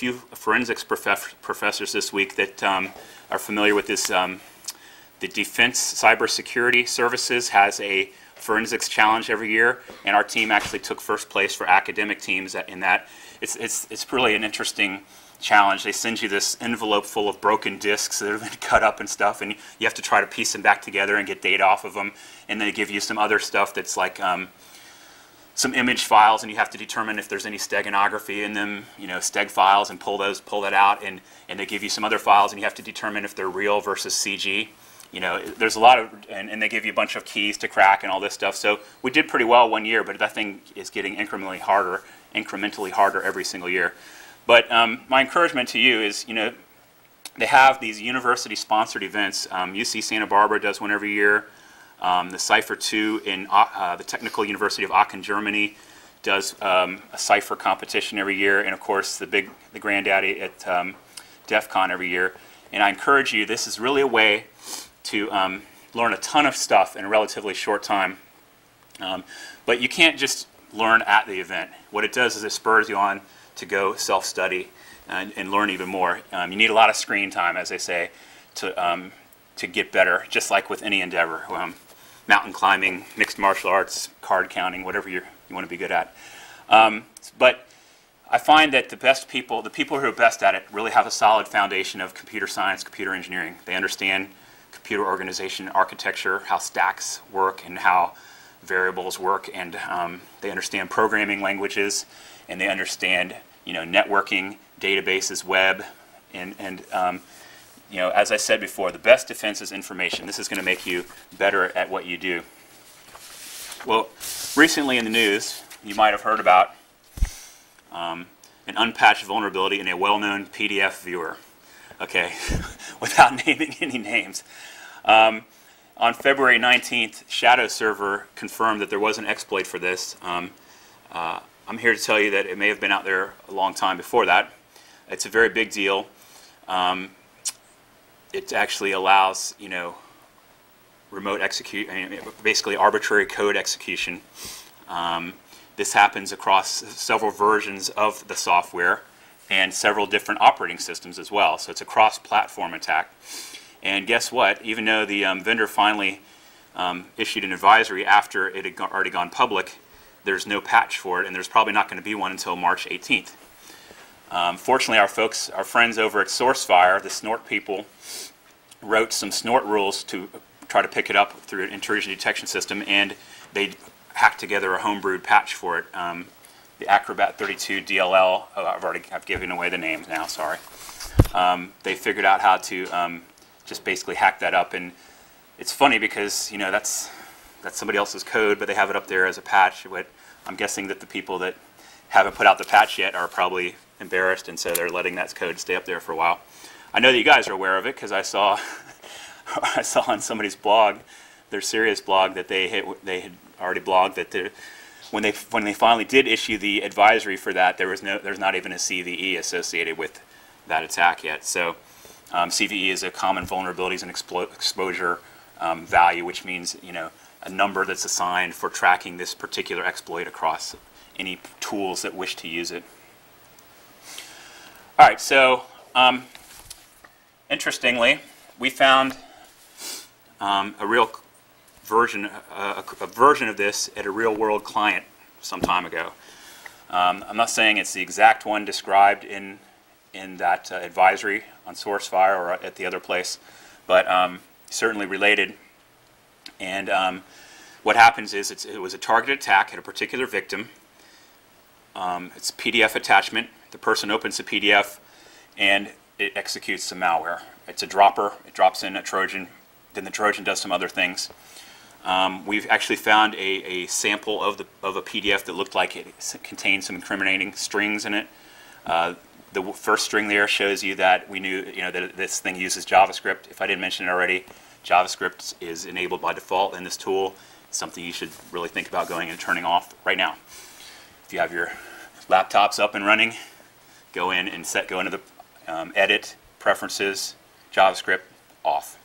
few forensics professors this week that are familiar with this. The Defense Cybersecurity Services has a forensics challenge every year, and our team actually took first place for academic teams in that. It's really an interesting challenge. They send you this envelope full of broken disks that have been cut up and stuff, and you have to try to piece them back together and get data off of them. And they give you some other stuff that's like some image files, and you have to determine if there's any steganography in them, steg files, and pull that out. And they give you some other files, and you have to determine if they're real versus CG. There's a lot of, and they give you a bunch of keys to crack and all this stuff. So we did pretty well one year, but that thing is getting incrementally harder every single year. But my encouragement to you is, they have these university-sponsored events. UC Santa Barbara does one every year. The Cypher 2 in the Technical University of Aachen, Germany, does a Cypher competition every year, and of course the granddaddy at DEF CON every year. And I encourage you, this is really a way to learn a ton of stuff in a relatively short time. But you can't just learn at the event. What it does is it spurs you on to go self-study and learn even more. You need a lot of screen time, as they say, to get better, just like with any endeavor. Mountain climbing, mixed martial arts, card counting, whatever you want to be good at. But I find that the people who are best at it really have a solid foundation of computer science, computer engineering. They understand computer organization, architecture, how stacks work and how variables work, and they understand programming languages, and they understand networking, databases, web, and as I said before, the best defense is information. This is going to make you better at what you do. Well, recently in the news, you might have heard about an unpatched vulnerability in a well-known PDF viewer. Okay, without naming any names. On February 19th, Shadow Server confirmed that there was an exploit for this. I'm here to tell you that it may have been out there a long time before that. It's a very big deal. It actually allows, remote basically arbitrary code execution. This happens across several versions of the software and several different operating systems as well. So it's a cross-platform attack. And guess what? Even though the vendor finally issued an advisory after it had already gone public, there's no patch for it, and there's probably not going to be one until March 18th. Fortunately, our friends over at SourceFire, the snort people, wrote some snort rules to try to pick it up through an intrusion detection system, and they hacked together a homebrewed patch for it. The Acrobat 32 DLL, I've given away the names now, sorry. They figured out how to just basically hack that up, and it's funny because that's somebody else's code, but they have it up there as a patch. But I'm guessing that the people that haven't put out the patch yet are probably embarrassed, and so they're letting that code stay up there for a while. I know that you guys are aware of it because I saw on somebody's blog, their CERIAS blog, that they had already blogged that when they finally did issue the advisory for that, there's not even a CVE associated with that attack yet. So CVE is a common vulnerabilities and exposure value, which means a number that's assigned for tracking this particular exploit across any tools that wish to use it. All right, so interestingly, we found a real version of this at a real-world client some time ago. I'm not saying it's the exact one described in that advisory on SourceFire or at the other place, but certainly related. And what happens is it was a targeted attack at a particular victim. It's a PDF attachment. The person opens the PDF and it executes some malware. It's a dropper. It drops in a trojan. Then the trojan does some other things. We've actually found a sample of a PDF that looked like it contained some incriminating strings in it. The first string there shows you that we knew that this thing uses JavaScript. If I didn't mention it already, JavaScript is enabled by default in this tool. It's something you should really think about going and turning off right now. If you have your laptops up and running, go in and go into the Edit, Preferences, JavaScript, off.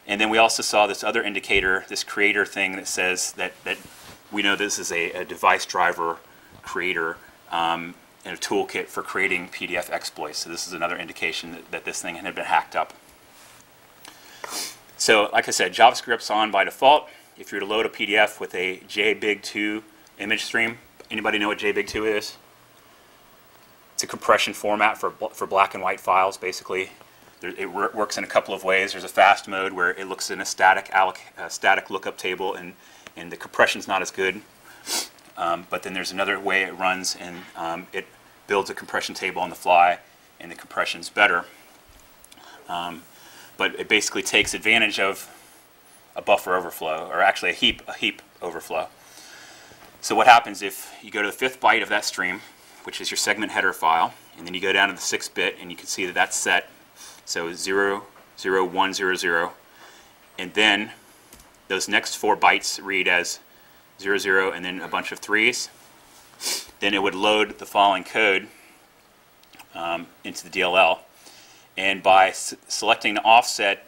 And then we also saw this other indicator, this creator thing that says that we know this is a device driver creator. And a toolkit for creating PDF exploits. So this is another indication that this thing had been hacked up. So like I said, JavaScript's on by default. If you were to load a PDF with a JBig2 image stream, anybody know what JBig2 is? It's a compression format for black and white files, basically. It works in a couple of ways. There's a fast mode where it looks in a static lookup table, and the compression's not as good. But then there's another way it runs, and it builds a compression table on the fly, and the compression's better. But it basically takes advantage of a buffer overflow, or actually a heap overflow. So what happens if you go to the 5th byte of that stream, which is your segment header file, and then you go down to the 6th bit, and you can see that that's set. So 0, 0, 1, 0, 0, and then those next 4 bytes read as 0, 0, and then a bunch of 3s. Then it would load the following code into the DLL, and by selecting the offset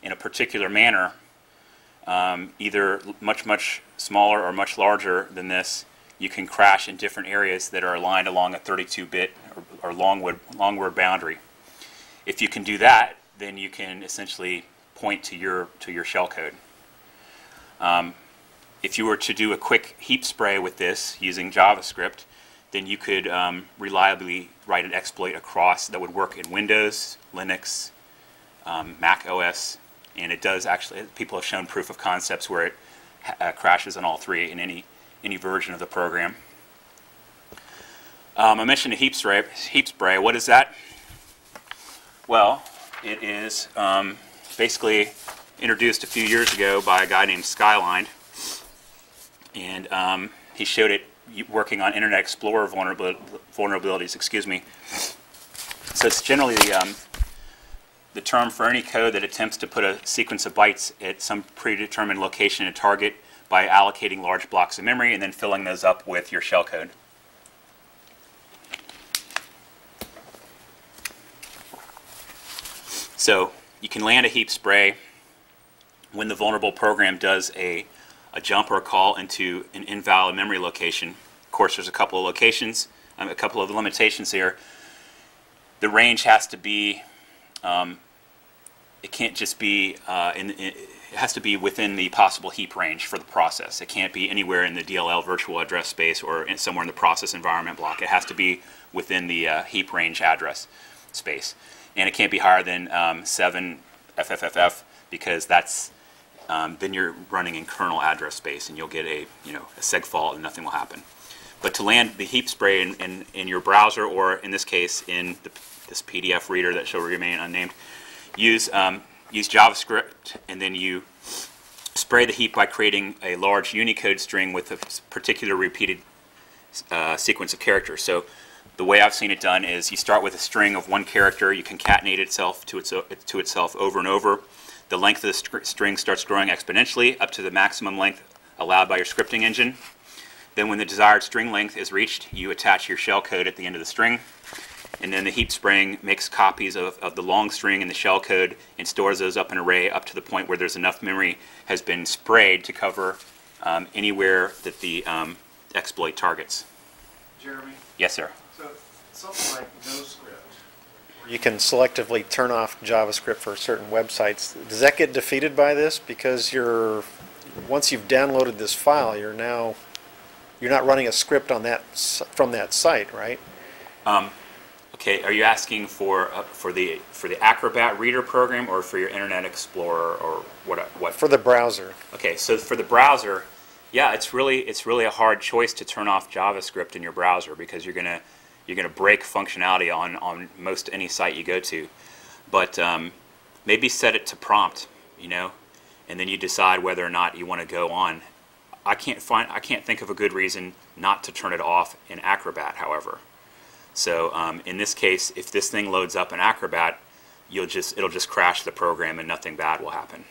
in a particular manner, either much smaller or much larger than this, you can crash in different areas that are aligned along a 32-bit or long word boundary. If you can do that, then you can essentially point to your shellcode. If you were to do a quick heap spray with this using JavaScript, then you could reliably write an exploit across that would work in Windows, Linux, Mac OS, and it does actually. People have shown proof of concepts where it crashes on all 3 in any version of the program. I mentioned a heap spray. What is that? Well, it is basically introduced a few years ago by a guy named Skyline, and he showed it working on Internet Explorer vulnerabilities. Excuse me. So it's generally the term for any code that attempts to put a sequence of bytes at some predetermined location in a target by allocating large blocks of memory and then filling those up with your shellcode. So you can land a heap spray when the vulnerable program does a jump or a call into an invalid memory location. Of course, there's a couple of locations, a couple of limitations here. The range has to be, it can't just be, it has to be within the possible heap range for the process. It can't be anywhere in the DLL virtual address space or somewhere in the process environment block. It has to be within the heap range address space. And it can't be higher than 7 FFFF, because that's then you're running in kernel address space, and you'll get a seg fault and nothing will happen. But to land the heap spray in your browser, or in this case in this PDF reader that shall remain unnamed, use JavaScript, and then you spray the heap by creating a large Unicode string with a particular repeated sequence of characters. So the way I've seen it done is you start with a string of 1 character, you concatenate itself to itself over and over. The length of the string starts growing exponentially up to the maximum length allowed by your scripting engine. Then when the desired string length is reached, you attach your shellcode at the end of the string. And then the heap spraying makes copies of the long string and the shellcode and stores those up in an array up to the point where there's enough memory has been sprayed to cover anywhere that the exploit targets. Jeremy? Yes, sir. So something like NoScript, where you can selectively turn off JavaScript for certain websites, does that get defeated by this? Because once you've downloaded this file, you're not running a script on that from that site, right? Okay, are you asking for the Acrobat Reader program or for your Internet Explorer, or what? For the browser. Okay, so for the browser, yeah, it's really a hard choice to turn off JavaScript in your browser, because you're gonna break functionality on most any site you go to. But maybe set it to prompt, and then you decide whether or not you want to go on. I can't think of a good reason not to turn it off in Acrobat, however. So in this case, if this thing loads up in Acrobat, it'll just crash the program and nothing bad will happen.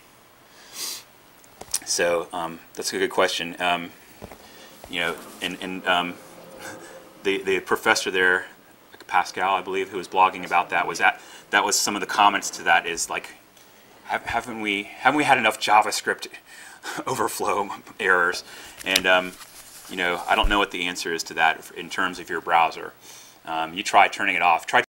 So that's a good question. The professor there, Pascal, I believe, who was blogging about that was some of the comments to that is like, haven't we had enough JavaScript overflow errors? And I don't know what the answer is to that in terms of your browser. You try turning it off. Try